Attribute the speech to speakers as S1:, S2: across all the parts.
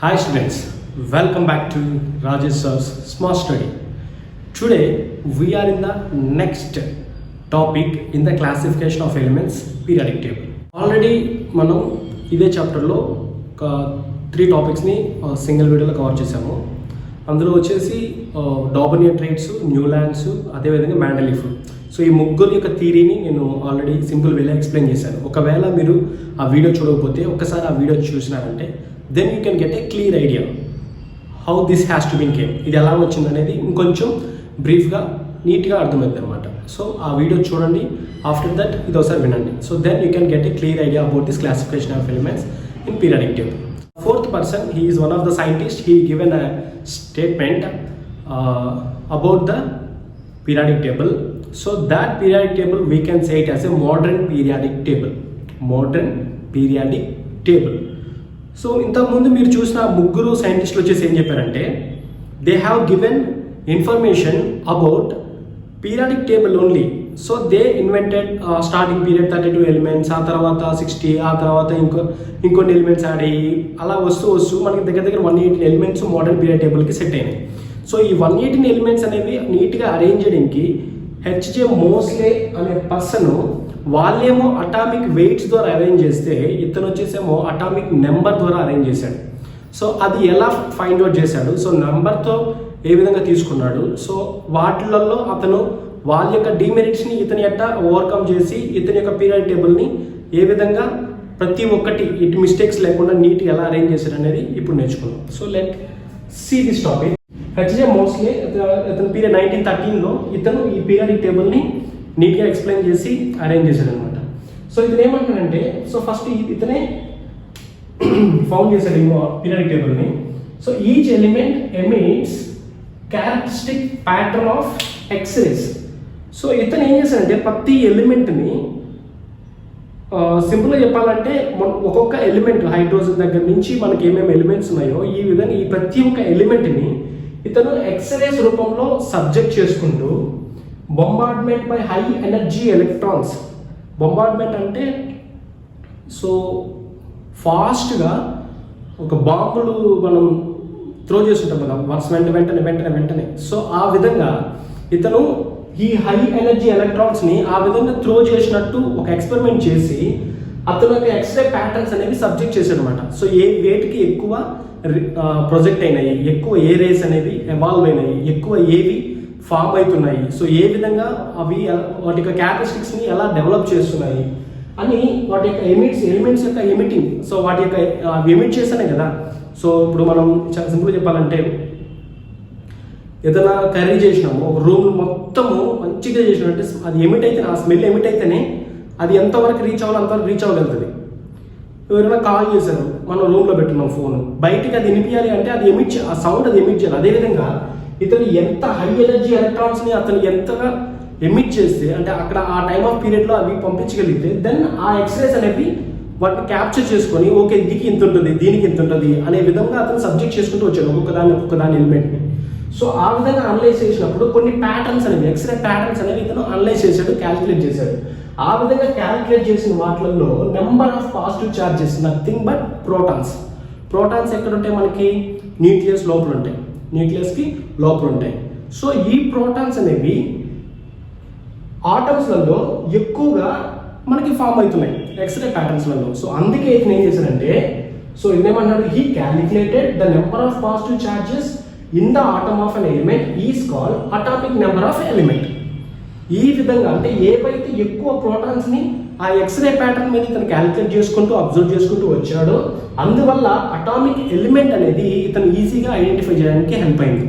S1: Hi students, welcome back to Rajesh Sir's Smart Study. Today we are in the next topic in the classification of elements periodic table. Already మనం ఇదే చాప్టర్లో ఒక 3 టాపిక్స్ని single వీడియోలో cover చేసాము. అందులో వచ్చేసి డాబర్నియర్ ట్రైట్స్, Newlands, అదేవిధంగా మెండలీఫ్. సో ఈ ముగ్గురు యొక్క థియరీని నేను ఆల్రెడీ సింపుల్ వేలో ఎక్స్ప్లెయిన్ చేశాను. ఒకవేళ మీరు ఆ వీడియో చూడకపోతే ఒక్కసారి ఆ వీడియో చూసినారంటే then you can get a clear idea how this has to been came, ఇది ఎలా వచ్చింది అనేది ఇంకొంచెం బ్రీఫ్గా నీట్గా అర్థమవుతుంది అనమాట. సో ఆ వీడియో చూడండి, ఆఫ్టర్ దట్ ఇది ఒకసారి వినండి. So then you can get a clear idea about this classification of elements in periodic table. Fourth person, he is one of the scientists. He given a statement about the periodic table. So that periodic table we can say it as a modern periodic table. Modern periodic table. So ఇంతకుముందు మీరు చూసిన ముగ్గురు సైంటిస్టులు వచ్చేసి ఏం చెప్పారంటే they have given information about periodic table only. So they invented starting period 32 elements, ఆ తర్వాత 60, ఆ తర్వాత ఇంకొన్ని ఎలిమెంట్స్ యాడ్ అయ్యి అలా వస్తూ మనకి దగ్గర 118 ఎలిమెంట్స్ మోడర్న్ పీరియడ్ టేబుల్కి సెట్ అయినాయి. సో ఈ 118 ఎలిమెంట్స్ అనేవి నీట్గా అరేంజ్ చేయడానికి హెచ్జే మోస్లే అనే పర్సన్ వాళ్ళేమో అటామిక్ వెయిట్స్ ద్వారా అరేంజ్ చేస్తే ఇతను వచ్చేసేమో అటామిక్ నెంబర్ ద్వారా అరేంజ్ చేశాడు. సో అది ఎలా ఫైండ్ అవుట్ చేశాడు, సో నెంబర్తో ఏ విధంగా తీసుకున్నాడు, సో వాటిలలో అతను వాళ్ళ యొక్క డిమెరిట్స్ని ఇతని యొక్క ఓవర్కమ్ చేసి ఇతని యొక్క పీరియాడిక్ టేబుల్ని ఏ విధంగా ప్రతి ఒక్కటి ఇటు మిస్టేక్స్ లేకుండా నీట్గా ఎలా అరేంజ్ చేశాడు అనేది ఇప్పుడు నేర్చుకున్నాం. So let see this topic. H J Moseley ఇతను పీరియడ్ 1913లో ఇతను ఈ పీరియాడిక్ టేబుల్ని నీట్గా ఎక్స్ప్లెయిన్ చేసి అరేంజ్ చేశాడు అనమాట. సో ఇతను ఏమంటాడంటే, సో ఫస్ట్ ఇతనే ఫౌండ్ చేశాడు ఈ పీరియాడిక్ టేబుల్ని. So each element emits characteristic pattern of x-rays. So ఇతను ఏం చేశాడంటే ప్రతి ఎలిమెంట్ని సింపుల్గా చెప్పాలంటే ఒక్కొక్క ఎలిమెంట్ హైడ్రోజన్ దగ్గర నుంచి మనకి ఏమేమి ఎలిమెంట్స్ ఉన్నాయో ఈ విధంగా ఈ ప్రతి ఒక్క ఎలిమెంట్ని ఇతను ఎక్స్రేస్ రూపంలో సబ్జెక్ట్ చేసుకుంటూ bombardment by high energy electrons. Bombardment అంటే సో ఫాస్ట్గా ఒక బాంబులు మనం త్రో చేస్తుంటాం కదా వర్స్ వెంటనే. సో ఆ విధంగా ఇతను ఈ హై ఎనర్జీ ఎలక్ట్రాన్స్ని ఆ విధంగా త్రో చేసినట్టు ఒక ఎక్స్పెరిమెంట్ చేసి అతను ఒక ఎక్స్రే ప్యాటర్న్స్ అనేవి సబ్జెక్ట్ చేశాడు అనమాట. సో ఏ వేటికి ఎక్కువ ప్రొజెక్ట్ అయినాయి, ఎక్కువ ఏ రేస్ అనేవి ఎవాల్వ్ అయినాయి, ఎక్కువ ఏవి ఫామ్ అవుతున్నాయి, సో ఏ విధంగా అవి వాటి యొక్క క్యారెక్టరిస్టిక్స్ని ఎలా డెవలప్ చేస్తున్నాయి అని వాటి యొక్క ఎలిమెంట్స్ యొక్క ఎమిటింగ్. సో వాటి యొక్క ఎమిట్ చేస్తానే కదా. సో ఇప్పుడు మనం చాలా సింపుల్గా చెప్పాలంటే ఏదైనా కర్రీ చేసినాము, ఒక రూమ్ మొత్తము మంచిగా చేసినట్టే అది ఎమిట్ అయితే ఆ స్మెల్ ఎమిట్ అయితేనే అది ఎంతవరకు రీచ్ అవ్వాలో అంతవరకు రీచ్ అవ్వగలుగుతుంది. ఎవరైనా కాల్ చేశారు, మనం రూమ్లో పెట్టున్నాం ఫోన్, బయటికి అది వినిపించాలి అంటే అది ఆ సౌండ్ అది ఎమిట్ చేయాలి. అదేవిధంగా ఇతను ఎంత హై ఎనర్జీ ఎలక్ట్రాన్స్ని అతను ఎంతగా ఎమిట్ చేస్తే అంటే అక్కడ ఆ టైమ్ ఆఫ్ పీరియడ్లో అవి పంపించగలిగితే దెన్ ఆ ఎక్స్రేస్ అనేవి వాటిని క్యాప్చర్ చేసుకొని ఓకే దీనికి ఇంత ఉంటుంది, దీనికి ఇంత ఉంటుంది అనే విధంగా అతను సబ్జెక్ట్ చేసుకుంటూ వచ్చాడు ఒక్కొక్కదాని ఎలిమెంట్ని. సో ఆ విధంగా అనలైజ్ చేసినప్పుడు కొన్ని ప్యాటర్న్స్ అనేవి ఎక్స్రే ప్యాటర్న్స్ అనేవి ఇతను అనలైజ్ చేశాడు, క్యాలిక్యులేట్ చేశాడు. ఆ విధంగా క్యాలిక్యులేట్ చేసిన వాటిల్లో number of positive charges nothing but protons. Protons ఎక్కడ ఉంటాయి మనకి న్యూక్లియస్ లోపల ఉంటాయి, న్యూక్లియస్కి లోపల ఉంటాయి. సో ఈ ప్రోటాన్స్ అనేవి ఆటమ్స్లలో ఎక్కువగా మనకి ఫామ్ అవుతున్నాయి ఎక్స్రే ప్యాటర్న్స్లలో. సో అందుకే ఇతను ఏం చేశాడంటే సో ఇదేమన్నాడు, he calculated the number of positive charges in the atom of an element is called atomic number of element. ఈ విధంగా అంటే ఏవైతే ఎక్కువ ప్రోటాన్స్ని ఆ ఎక్స్రే ప్యాటర్న్ మీద ఇతను క్యాలిక్యులేట్ చేసుకుంటూ అబ్జర్వ్ చేసుకుంటూ వచ్చాడో అందువల్ల అటామిక్ ఎలిమెంట్ అనేది ఇతను ఈజీగా ఐడెంటిఫై చేయడానికి హెల్ప్ అయింది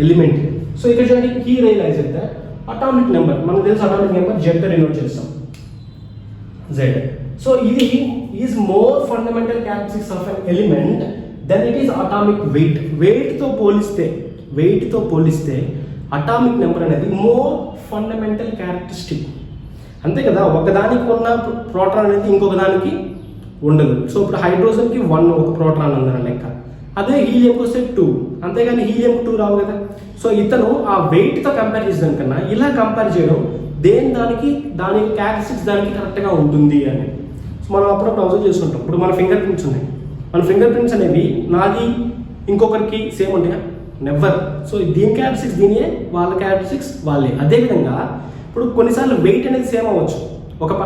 S1: ఎలిమెంట్. సో ఇక్కడ చూడండి, he realize that atomic number మనకు తెలుసు, అటామిక్ నెంబర్ జెడ్ డినోట్ చేస్తాం జెడ్. సో ఇది is more fundamental characteristics of an element then it is atomic weight. వెయిట్తో పోలిస్తే అటామిక్ నెంబర్ అనేది మోర్ ఫండమెంటల్ క్యారెక్టరిస్టిక్. అంతే కదా, ఒకదానికి ఉన్న ప్రోటాన్ అనేది ఇంకొక దానికి ఉండదు. సో ఇప్పుడు హైడ్రోజన్కి 1 ఒక ప్రోటాన్ ఉందన్న లెక్క, అదే హీలియంకి వస్తే 2, అంతేగాని హీలియం 2 రావు కదా. సో ఇతను ఆ వెయిట్తో కంపేర్ చేసిన కన్నా ఇలా కంపేర్ చేయడం దానికి క్యారెక్టరిస్టిక్స్ దానికి కరెక్ట్గా ఉంటుంది అని. సో మనం అప్పుడప్పుడు అబ్జర్వ్ చేస్తుంటాం. ఇప్పుడు మన ఫింగర్ ప్రింట్స్ ఉన్నాయి, మన ఫింగర్ ప్రింట్స్ అనేవి నాది ఇంకొకరికి సేమ్ ఉంటాయా? నెవర్. సో దీని క్యారెక్టరిస్టిక్స్ దీనియే, వాళ్ళ క్యారెక్టరిస్టిక్స్ వాళ్ళే. అదేవిధంగా ఇప్పుడు కొన్నిసార్లు వెయిట్ అనేది సేమ్ అవ్వచ్చు.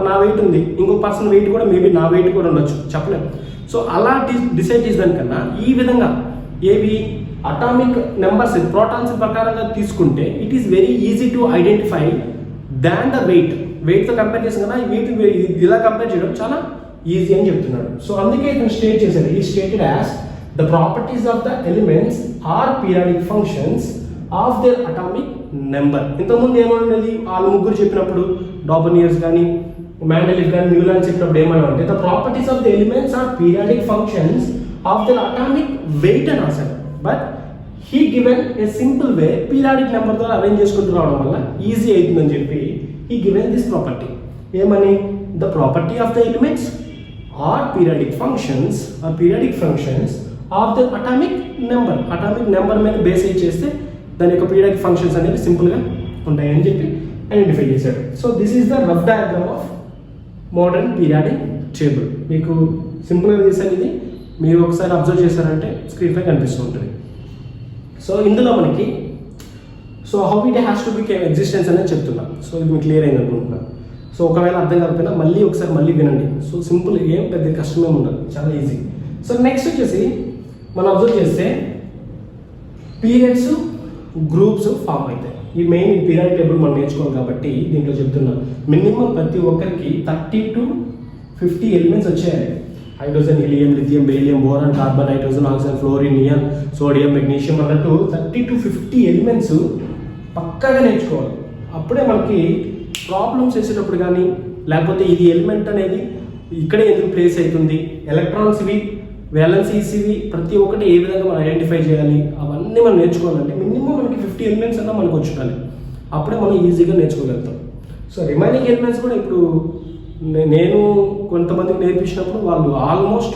S1: నా వెయిట్ ఉంది, ఇంకొక పర్సన్ వెయిట్ కూడా మేబీ నా వెయిట్ కూడా ఉండొచ్చు, చెప్పలేము. సో అలా డిసైడ్ చేసేదానికన్నా ఈ విధంగా ఏవి అటామిక్ నెంబర్స్ ప్రోటాన్స్ ప్రకారంగా తీసుకుంటే it is very easy to identify than the వెయిట్తో కంపేర్ చేసాం కదా, ఈ వెయిట్ ఇలా కంపేర్ చేయడం చాలా ఈజీ అని చెప్తున్నాడు. సో అందుకే ఇతను స్టేట్ చేశాడు, ఈ stated as the properties of the elements are periodic functions of their atomic number. ఇంతకుముందు ఏమన్నది వాళ్ళు ముగ్గురు చెప్పినప్పుడు, డాబనియర్స్ కానీ మెండెలిఫ్ కానీ న్యూలాండ్ చెప్పినప్పుడు ఏమన్నా అంటే the properties of the elements are periodic functions of their atomic weight అని రాశాడు. But he given a simple way periodic number ద్వారా అరేంజ్ చేసుకుంటూ రావడం వల్ల ఈజీ అవుతుందని చెప్పి హీ గివెన్ దిస్ ప్రాపర్టీ. ఏమని? The property of the elements are periodic functions of the atomic number మీద బేస్ చేస్తే దాని యొక్క పీరియాడిక్ ఫంక్షన్స్ అనేవి సింపుల్గా ఉంటాయని చెప్పి ఐడెంటిఫై చేశాడు. So this is the rough diagram of modern periodic table. మీకు సింపుల్గా చేశాను, ఇది మీరు ఒకసారి అబ్జర్వ్ చేశారంటే స్క్రీన్ పై కనిపిస్తూ ఉంటుంది. సో ఇందులో మనకి how it has to become existence అనేది చెప్తున్నా. సో ఇది మీకు క్లియర్ అయింది అనుకుంటున్నాను. సో ఒకవేళ అర్థం కాకపోయినా మళ్ళీ వినండి. సో సింపుల్, ఏం పెద్ద కష్టమే ఉండదు, చాలా ఈజీ. సో నెక్స్ట్ వచ్చేసి మనం అబ్జర్వ్ చేస్తే పీరియడ్స్ గ్రూప్స్ ఫామ్ అవుతాయి. ఈ మెయిన్ పీరియాడిక్ టేబుల్ మనం నేర్చుకోవాలి కాబట్టి దీంట్లో చెప్తున్నా మినిమం ప్రతి ఒక్కరికి 30 to 50 ఎలిమెంట్స్ వచ్చాయి. Hydrogen, helium, lithium, barium, boron, carbon, nitrogen, oxygen, fluorine, neon, sodium, magnesium అన్నట్టు 30 to 50 ఎలిమెంట్స్ పక్కాగా నేర్చుకోవాలి. అప్పుడే మనకి ప్రాబ్లమ్స్ చేసేటప్పుడు కానీ, లేకపోతే ఇది ఎలిమెంట్ అనేది ఇక్కడే ఎందుకు ప్లేస్ అవుతుంది, ఎలక్ట్రాన్స్ ఇవి, వ్యాలెన్సీస్ ఇవి, ప్రతి ఒక్కటి ఏ విధంగా మనం ఐడెంటిఫై చేయాలి, అవన్నీ మనం నేర్చుకోవాలంటే మినిమం మనకి 50 ఎలిమెంట్స్ అన్నా మనకు వచ్చుకోవాలి. అప్పుడే మనం ఈజీగా నేర్చుకోగలుగుతాం. సో రిమైనింగ్ ఎలిమెంట్స్ కూడా ఇప్పుడు నేను కొంతమందికి నేర్పించినప్పుడు వాళ్ళు ఆల్మోస్ట్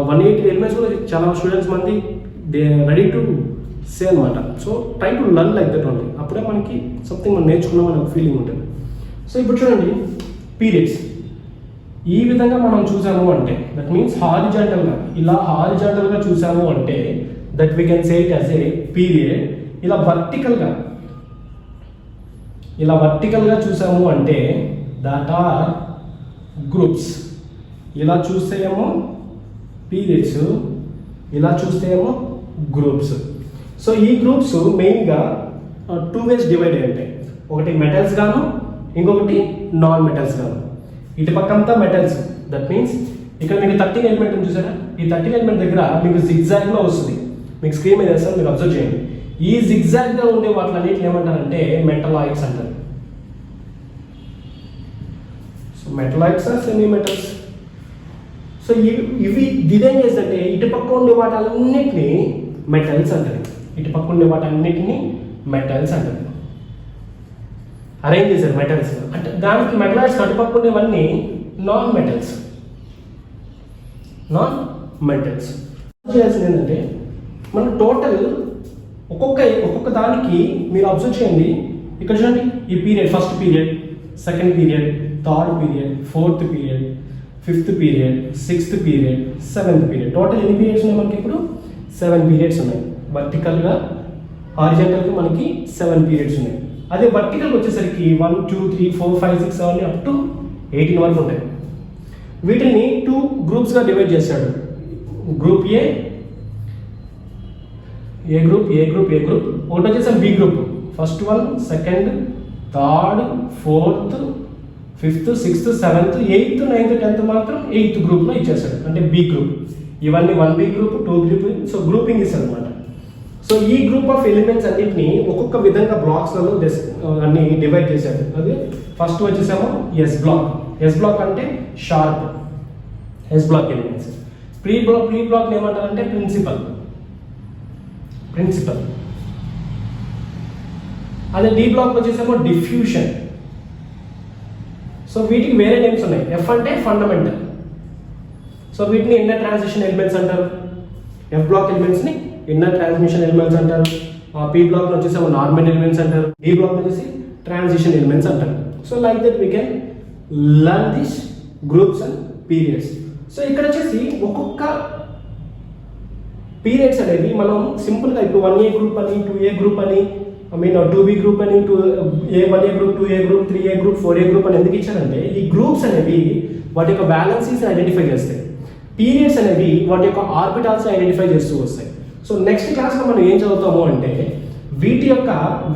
S1: 180 ఎలిమెంట్స్ కూడా చాలా స్టూడెంట్స్ మంది దే రెడీ టు సే అనమాట. So try to learn like that only. అప్పుడే మనకి సంథింగ్ మనం నేర్చుకున్నాం అనే ఒక ఫీలింగ్ ఉంటుంది. సో ఇప్పుడు చూడండి, పీరియడ్స్ ఈ విధంగా మనం చూసాము అంటే దట్ మీన్స్ హారిజాంటల్గా, ఇలా హారిజాంటల్గా చూసాము అంటే that we can say it as a period. ఇలా వర్టికల్గా చూసాము అంటే దట్ ఆర్ గ్రూప్స్. ఇలా చూస్తే ఏమో పీరియడ్స్, ఇలా చూస్తే ఏమో గ్రూప్స్. సో ఈ గ్రూప్స్ మెయిన్గా 2 ways డివైడ్ అయి ఉంటాయి. ఒకటి మెటల్స్ గాను, ఇంకొకటి నాన్ మెటల్స్ గాను. ఇటు పక్కంతా మెటల్స్. దట్ మీన్స్ ఇక్కడ మీకు 13 ఎలిమెంట్ ఉంది చూసారా, ఈ 13 ఎలిమెంట్ దగ్గర మీకు జిగ్జాగ్లో వస్తుంది. మీకు స్క్రీన్ మీద వేస్తాను, మీరు అబ్జర్వ్ చేయండి. ఈ జిగ్జాగ్గా ఉండే వాటిని ఏమంటారంటే మెటలాయిడ్స్ అంటారు. So metalloids are semi metals. So ఇవి డిజైన్ చేస్తుంటే ఇటు పక్క ఉండే వాటన్నిటిని మెటల్స్ అంటారు. ఇటు పక్క ఉండే వాటన్నిటిని మెటల్స్ అంటారు. అరేంజ్ చేశారు మెటల్స్ అంటే దానికి మెటలాయిడ్స్ అటుపక్క ఉండేవన్నీ నాన్ మెటల్స్. చేయాల్సింది ఏంటంటే మనం టోటల్ ఒక్కొక్క దానికి మీరు అబ్జర్వ్ చేయండి. ఇక్కడ చూడండి, ఈ period, first period, second period, third period, fourth period, fifth period, sixth period, seventh period. Total ఎన్ని పీరియడ్స్ ఉన్నాయి మనకి? ఇప్పుడు 7 పీరియడ్స్ ఉన్నాయి. వర్టికల్గా, హారిజాంటల్గా మనకి 7 పీరియడ్స్ ఉన్నాయి. అదే వర్టికల్ వచ్చేసరికి 1 2 3 4 5 6 7 అప్ టు 18 వరకు ఉంటాయి. వీటిని 2 గ్రూప్స్గా డివైడ్ చేశాడు. గ్రూప్ ఏ గ్రూప్, ఒకటి వచ్చేసి B group. First 1, second, third, fourth, fifth, sixth, seventh, 8th, 9th, 10th మాత్రం 8th గ్రూప్లో ఇచ్చేస్తాడు, అంటే బి గ్రూప్. ఇవన్నీ 1B group, 2 group. So grouping ఇస్తాడు అనమాట. సో ఈ గ్రూప్ ఆఫ్ ఎలిమెంట్స్ అన్నింటినీ ఒక్కొక్క విధంగా బ్లాక్స్లలో అన్ని డివైడ్ చేశాడు. అది ఫస్ట్ వచ్చేసేమో ఎస్ బ్లాక్ అంటే sharp, S block elements. P block ఏమంటారంటే ప్రిన్సిపల్. అదే డి బ్లాక్ వచ్చేసేమో డిఫ్యూషన్. సో వీటికి వేరే నేమ్స్ ఉన్నాయి. ఎఫ్ అంటే ఫండమెంటల్. సో వీటిని ఇన్నర్ ట్రాన్సిషన్ ఎలిమెంట్స్ అంటారు. ఎఫ్ బ్లాక్ ఎలిమెంట్స్ని ఇన్నర్ ట్రాన్స్మిషన్ ఎలిమెంట్స్ అంటారు. పీ బ్లాక్ వచ్చేసి నార్మల్ ఎలిమెంట్స్ అంటారు. డి బ్లాక్ వచ్చేసి ట్రాన్సిషన్ ఎలిమెంట్స్ అంటారు. So like that we can learn this groups and periods. So ఇక్కడ వచ్చేసి ఒక్కొక్క పీరియడ్స్ అనేవి మనం సింపుల్గా ఇప్పుడు 1A గ్రూప్ అని 2A గ్రూప్ అని 2B గ్రూప్ అని 1A group 2A group 3A group 4A group అని ఎందుకు ఇచ్చారంటే ఈ గ్రూప్స్ అనేవి వాటి యొక్క బ్యాలెన్సెస్ ఐడెంటిఫై చేస్తాయి. పీరియడ్స్ అనేవి వాటి యొక్క ఆర్బిటాల్స్ ఐడెంటిఫై చేస్తూ వస్తాయి. సో నెక్స్ట్ క్లాస్లో మనం ఏం చదువుతాము అంటే వీటి యొక్క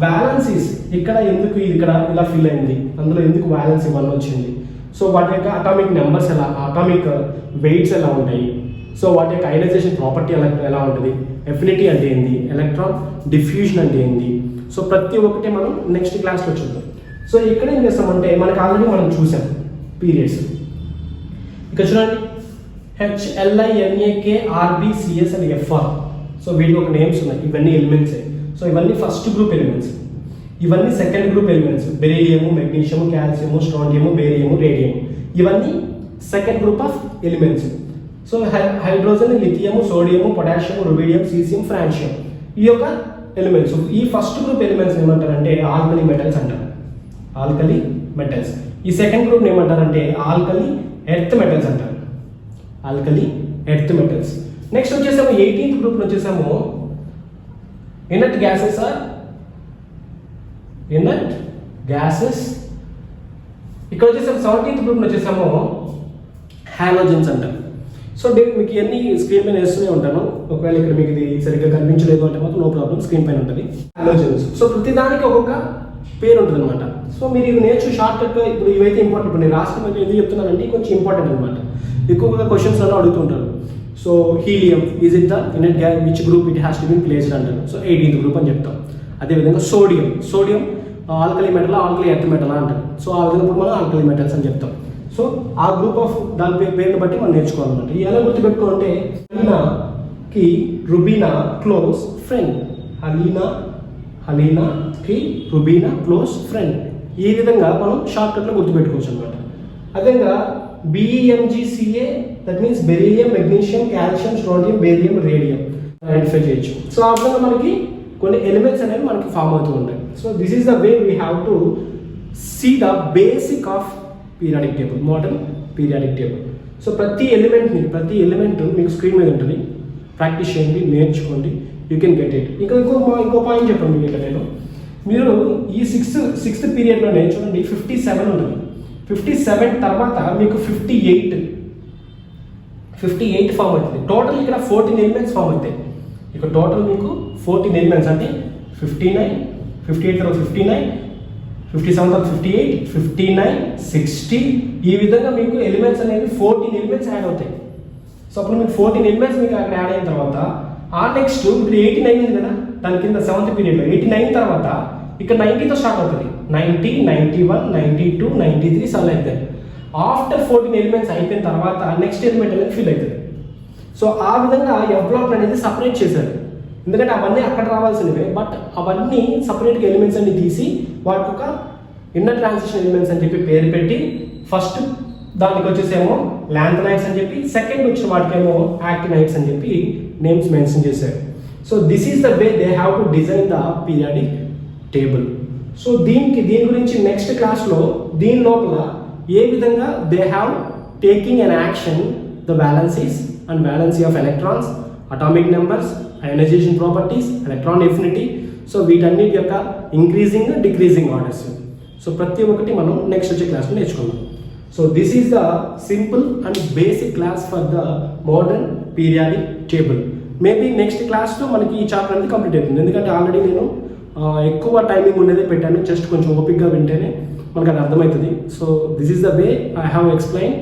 S1: బ్యాలెన్సెస్ ఇక్కడ ఎందుకు ఇది ఇక్కడ ఇలా ఫిల్ అయింది, అందులో ఎందుకు బ్యాలెన్స్ 1 వచ్చింది, సో వాటి యొక్క అటామిక్ నెంబర్స్ ఎలా, అటామిక్ వెయిట్స్ ఎలా ఉంటాయి, సో వాటి యొక్క అయనైజేషన్ ప్రాపర్టీ ఎలా ఉంటుంది, ఎఫినిటీ అంటే ఏంది, ఎలక్ట్రాన్ డిఫ్యూజన్ అంటే ఏంది, సో ప్రతి ఒక్కటి మనం నెక్స్ట్ క్లాస్లో చూద్దాం. సో ఇక్కడ ఏం చేస్తామంటే మనకి ఆల్రెడీ మనం చూసాం పీరియడ్స్. ఇక్కడ చూడండి HLINAKRBCS and FR. సో వీటికి ఒక నేమ్స్ ఉన్నాయి. ఇవన్నీ ఎలిమెంట్సే. సో ఇవన్నీ ఫస్ట్ గ్రూప్ ఎలిమెంట్స్, ఇవన్నీ second group elements. Beryllium, magnesium, calcium, strontium, barium, radium, ఇవన్నీ second group of elements. So hydrogen, lithium, sodium, potassium, rubidium, caesium, francium, ఈ యొక్క ఎలిమెంట్స్. ఈ ఫస్ట్ గ్రూప్ ఎలిమెంట్స్ ఏమంటారంటే ఆల్కలీ మెటల్స్ అంటారు, alkali metals. ఈ second group ఏమంటారంటే alkali earth metals అంటారు, alkali earth metals. Next వచ్చేసాము 18th గ్రూప్ వచ్చేసాము inert gases or inert gases. ఇక్కడ వచ్చేసాము 17th గ్రూప్ వచ్చేసాము హాలోజన్స్ అంటారు. సో మీకు ఇవన్నీ స్క్రీన్ పైన వేస్తూనే ఉంటాను. ఒకవేళ ఇక్కడ మీకు ఇది సరిగ్గా కనిపించలేదు అంటే మాత్రం నో ప్రాబ్లం, స్క్రీన్ పైన ఉంటుంది హాలోజన్స్. సో ప్రతిదానికి ఒక్కొక్క పేరు ఉంటుంది అనమాట. సో మీరు ఇవి నేర్చు షార్ట్ కట్గా ఇప్పుడు ఇవైతే ఇంపార్టెంట్. ఇప్పుడు నేను రాష్ట్రం ఎందుకు చెప్తున్నానంటే కొంచెం ఇంపార్టెంట్ అనమాట, ఎక్కువగా క్వశ్చన్స్ అలా అడుగుతుంటారు. So helium is it the inert gas which group it has to be placed అంటారు. సో 18th గ్రూప్ అని చెప్తాం. అదేవిధంగా sodium alkali metal, alkali earth metal అంటారు. సో ఆ విధంగా ఇప్పుడు మనం ఆల్కలీ మెటల్స్ అని చెప్తాం. సో ఆ గ్రూప్ ఆఫ్ దాని పేరుని బట్టి మనం నేర్చుకోవాలన్నమాట. ఎలా గుర్తుపెట్టుకోవాలంటే హలీనాకి రుబీనా క్లోజ్ ఫ్రెండ్, హలీనాకి రుబీనా క్లోజ్ ఫ్రెండ్, ఈ విధంగా మనం షార్ట్ కట్లో గుర్తుపెట్టుకోవచ్చు అనమాట. అదేవిధంగా BeMgCa that means beryllium, magnesium, calcium, strontium, barium, radium identify చేయొచ్చు. సో ఆ విధంగా మనకి కొన్ని ఎలిమెంట్స్ అనేవి మనకి ఫామ్ అవుతూ ఉంటాయి. So this is the way we have to see the basic of periodic table, modern periodic table. So ప్రతి ఎలిమెంట్ మీకు స్క్రీన్ మీద ఉంటుంది. ప్రాక్టీస్ చేయండి, నేర్చుకోండి, యూ కెన్ గెట్ ఇట్. ఇంకో పాయింట్ చెప్పండి మీకు నేను, మీరు ఈ సిక్స్త్ పీరియడ్లో చూడండి 57 ఉంటుంది. 57 తర్వాత మీకు 58 ఫామ్ అవుతుంది. టోటల్ ఇక్కడ 14 ఎలిమెంట్స్ ఫామ్ అవుతాయి. ఇక్కడ టోటల్ మీకు 14 ఎలిమెంట్స్ అంటే 59, 58 తర్వాత 59, 57 తర్వాత 58, 59, 60, ఈ విధంగా మీకు ఎలిమెంట్స్ అనేవి 14 ఎలిమెంట్స్ యాడ్ అవుతాయి. సో అప్పుడు మీకు 14 ఎలిమెంట్స్ మీకు అక్కడ యాడ్ అయిన తర్వాత ఆ నెక్స్ట్ ఇప్పుడు 89 ఉంది కదా, దాని కింద 7th పీరియడ్లో 89 తర్వాత ఇక్కడ 90తో స్టార్ట్ అవుతుంది. 90, 91, 92, 93 సల్ అవుతాయి. ఆఫ్టర్ 14 ఎలిమెంట్స్ అయిపోయిన తర్వాత నెక్స్ట్ ఎలిమెంట్ అనేది ఫిల్ అవుతుంది. సో ఆ విధంగా ఎవ్లాప్ అనేది సపరేట్ చేశారు. ఎందుకంటే అవన్నీ అక్కడ రావాల్సినవే, బట్ అవన్నీ సపరేట్గా ఎలిమెంట్స్ అన్ని తీసి వాటికి ఒక ఇన్నర్ ట్రాన్సిషన్ ఎలిమెంట్స్ అని చెప్పి పేరు పెట్టి ఫస్ట్ దానికి వచ్చేసేమో ల్యాంథనైడ్స్ అని చెప్పి, సెకండ్ వచ్చిన వాటికేమో యాక్టినైడ్స్ అని చెప్పి నేమ్స్ మెన్షన్ చేశారు. So this is the way they have to design the periodic table. So దీని గురించి నెక్స్ట్ క్లాస్లో దీని లోపల ఏ విధంగా they have taking an action the valencies and valency of electrons, atomic numbers, ionisation properties, electron affinity, so వీటన్నిటి యొక్క increasing decreasing orders. So ప్రతి ఒక్కటి మనం నెక్స్ట్ వచ్చే క్లాస్లో నేర్చుకుందాం. So this is the simple and basic class for the modern periodic table. Maybe next క్లాస్లో మనకి ఈ చాప్టర్ అనేది కంప్లీట్ అవుతుంది. ఎందుకంటే ఆల్రెడీ నేను ఎక్కువ టైమింగ్ ఉండేదే పెట్టాను, జస్ట్ కొంచెం ఓపిక్గా వింటేనే మనకు అది అర్థమవుతుంది. So this is the way I have explain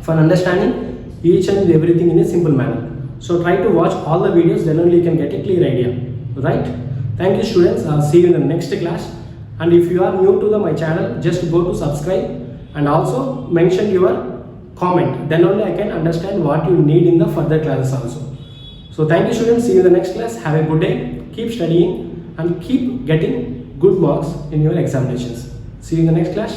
S1: for understanding each and everything in a simple manner. So try to watch all the videos, then only you can get a clear idea, right? Thank you students, I'll see you in the next class. And if you are new to my channel, just go to subscribe and also mention your comment, then only I can understand what you need in the further classes also. So thank you students, see you in the next class. Have a good day, keep studying and keep getting good marks in your examinations. See you in the next class.